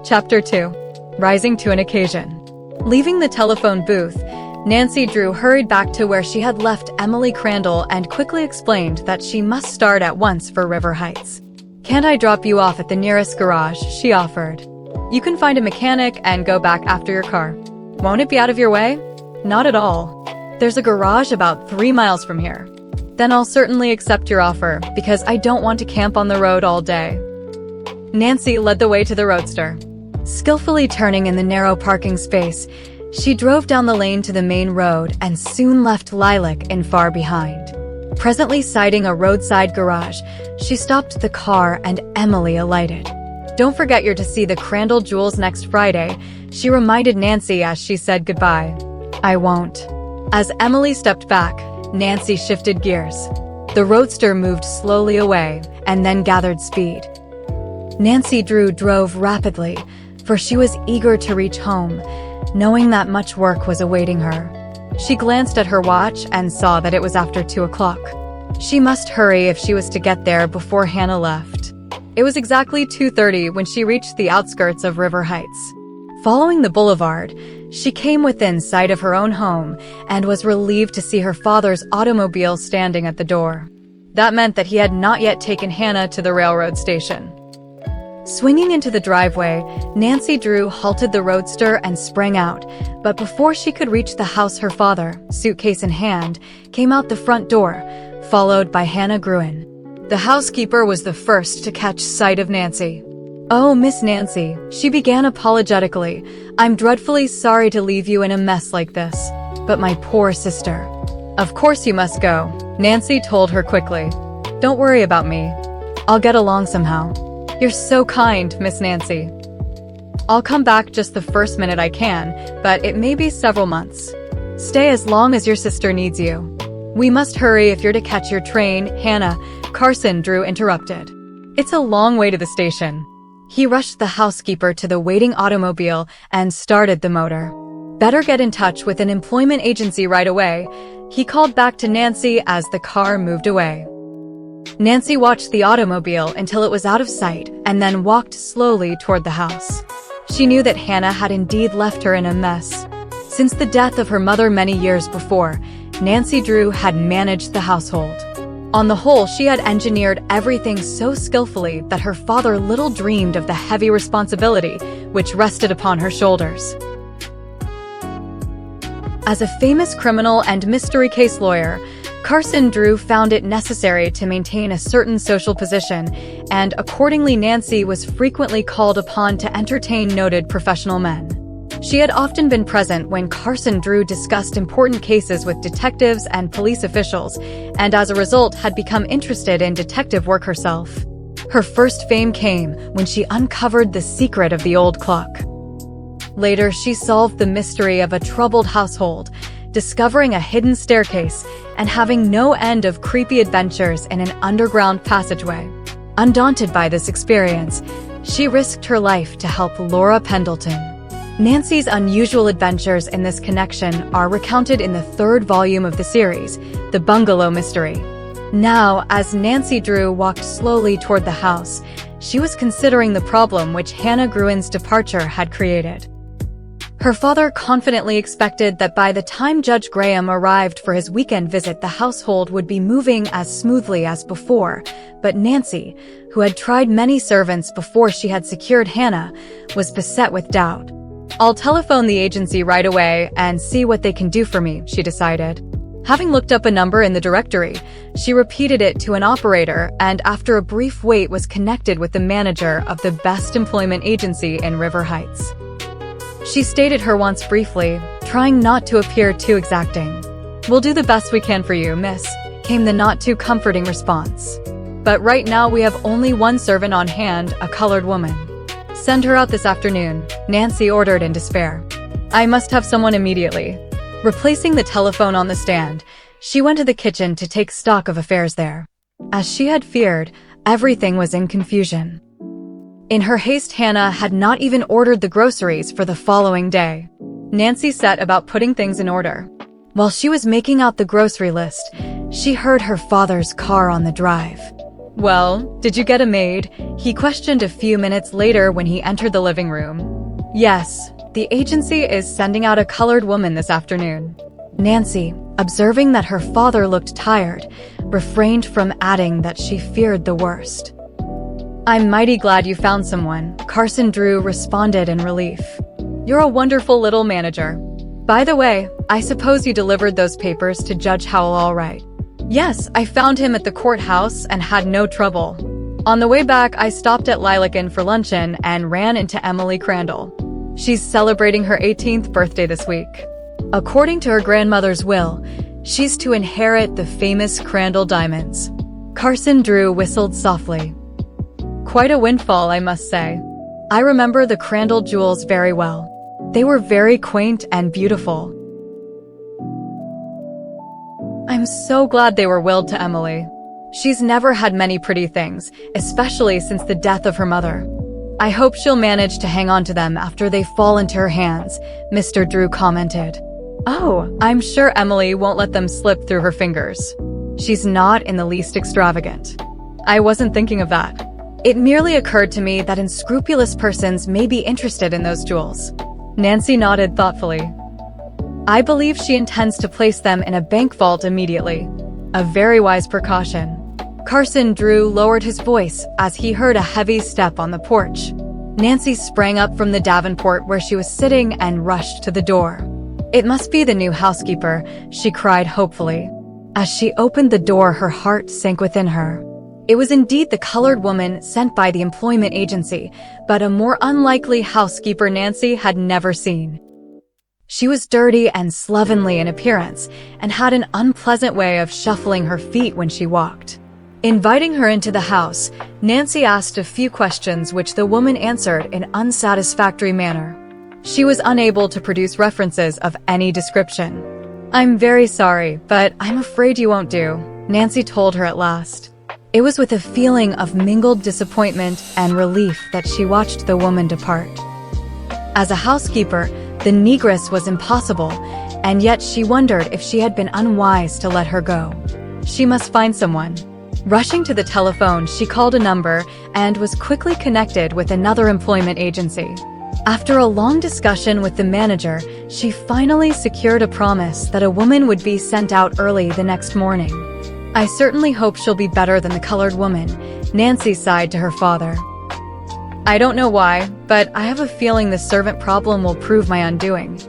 Chapter 2. Rising to an Occasion. Leaving the telephone booth, Nancy Drew hurried back to where she had left Emily Crandall and quickly explained that she must start at once for River Heights. "Can't I drop you off at the nearest garage?" she offered. "You can find a mechanic and go back after your car. Won't it be out of your way?" "Not at all. There's a garage about 3 miles from here." "Then I'll certainly accept your offer, because I don't want to camp on the road all day." Nancy led the way to the roadster. Skillfully turning in the narrow parking space, she drove down the lane to the main road and soon left Lilac Inn far behind. Presently sighting a roadside garage, she stopped the car and Emily alighted. "Don't forget you're to see the Crandall jewels next Friday," she reminded Nancy as she said goodbye. "I won't." As Emily stepped back, Nancy shifted gears. The roadster moved slowly away and then gathered speed. Nancy Drew drove rapidly, for she was eager to reach home, knowing that much work was awaiting her. She glanced at her watch and saw that it was after 2 o'clock. She must hurry if she was to get there before Hannah left. It was exactly 2:30 when she reached the outskirts of River Heights. Following the boulevard, she came within sight of her own home and was relieved to see her father's automobile standing at the door. That meant that he had not yet taken Hannah to the railroad station. Swinging into the driveway, Nancy Drew halted the roadster and sprang out, but before she could reach the house, her father, suitcase in hand, came out the front door, followed by Hannah Gruen. The housekeeper was the first to catch sight of Nancy. "Oh, Miss Nancy," she began apologetically, "I'm dreadfully sorry to leave you in a mess like this. But my poor sister." "Of course you must go," Nancy told her quickly. "Don't worry about me. I'll get along somehow." "You're so kind, Miss Nancy. I'll come back just the first minute I can, but it may be several months. Stay as long as your sister needs you." "We must hurry if you're to catch your train, Hannah," Carson Drew interrupted. "It's a long way to the station." He rushed the housekeeper to the waiting automobile and started the motor. "Better get in touch with an employment agency right away," he called back to Nancy as the car moved away. Nancy watched the automobile until it was out of sight and then walked slowly toward the house. She knew that Hannah had indeed left her in a mess. Since the death of her mother many years before, Nancy Drew had managed the household. On the whole, she had engineered everything so skillfully that her father little dreamed of the heavy responsibility which rested upon her shoulders. As a famous criminal and mystery case lawyer, Carson Drew found it necessary to maintain a certain social position, and accordingly Nancy was frequently called upon to entertain noted professional men. She had often been present when Carson Drew discussed important cases with detectives and police officials, and as a result had become interested in detective work herself. Her first fame came when she uncovered the secret of the old clock. Later, she solved the mystery of a troubled household, discovering a hidden staircase and having no end of creepy adventures in an underground passageway. Undaunted by this experience, she risked her life to help Laura Pendleton. Nancy's unusual adventures in this connection are recounted in the 3rd volume of the series, The Bungalow Mystery. Now, as Nancy Drew walked slowly toward the house, she was considering the problem which Hannah Gruen's departure had created. Her father confidently expected that by the time Judge Graham arrived for his weekend visit, the household would be moving as smoothly as before, but Nancy, who had tried many servants before she had secured Hannah, was beset with doubt. "I'll telephone the agency right away and see what they can do for me," she decided. Having looked up a number in the directory, she repeated it to an operator and after a brief wait was connected with the manager of the best employment agency in River Heights. She stated her wants briefly, trying not to appear too exacting. "We'll do the best we can for you, miss," came the not-too-comforting response. "But right now we have only one servant on hand, a colored woman." "Send her out this afternoon," Nancy ordered in despair. "I must have someone immediately." Replacing the telephone on the stand, she went to the kitchen to take stock of affairs there. As she had feared, everything was in confusion. In her haste, Hannah had not even ordered the groceries for the following day. Nancy set about putting things in order. While she was making out the grocery list, she heard her father's car on the drive. Well, did you get a maid? He questioned a few minutes later when he entered the living room. Yes, the agency is sending out a colored woman this afternoon. Nancy, observing that her father looked tired, refrained from adding that she feared the worst. I'm mighty glad you found someone, Carson Drew responded in relief. You're a wonderful little manager. By the way, I suppose you delivered those papers to Judge Howell all right. Yes, I found him at the courthouse and had no trouble. On the way back, I stopped at Lilac Inn for luncheon and ran into Emily Crandall. She's celebrating her 18th birthday this week. According to her grandmother's will, she's to inherit the famous Crandall diamonds. Carson Drew whistled softly. Quite a windfall, I must say. I remember the Crandall jewels very well. They were very quaint and beautiful. I'm so glad they were willed to Emily. She's never had many pretty things, especially since the death of her mother. I hope she'll manage to hang on to them after they fall into her hands, Mr. Drew commented. Oh, I'm sure Emily won't let them slip through her fingers. She's not in the least extravagant. I wasn't thinking of that. It merely occurred to me that unscrupulous persons may be interested in those jewels. Nancy nodded thoughtfully. I believe she intends to place them in a bank vault immediately. A very wise precaution. Carson Drew lowered his voice as he heard a heavy step on the porch. Nancy sprang up from the Davenport where she was sitting and rushed to the door. It must be the new housekeeper, she cried hopefully. As she opened the door, her heart sank within her. It was indeed the colored woman sent by the employment agency, but a more unlikely housekeeper Nancy had never seen. She was dirty and slovenly in appearance and had an unpleasant way of shuffling her feet when she walked. Inviting her into the house, Nancy asked a few questions which the woman answered in unsatisfactory manner. She was unable to produce references of any description. I'm very sorry, but I'm afraid you won't do, Nancy told her at last. It was with a feeling of mingled disappointment and relief that she watched the woman depart. As a housekeeper, the negress was impossible, and yet she wondered if she had been unwise to let her go. She must find someone. Rushing to the telephone, she called a number and was quickly connected with another employment agency. After a long discussion with the manager, she finally secured a promise that a woman would be sent out early the next morning. I certainly hope she'll be better than the colored woman, Nancy sighed to her father. I don't know why, but I have a feeling the servant problem will prove my undoing.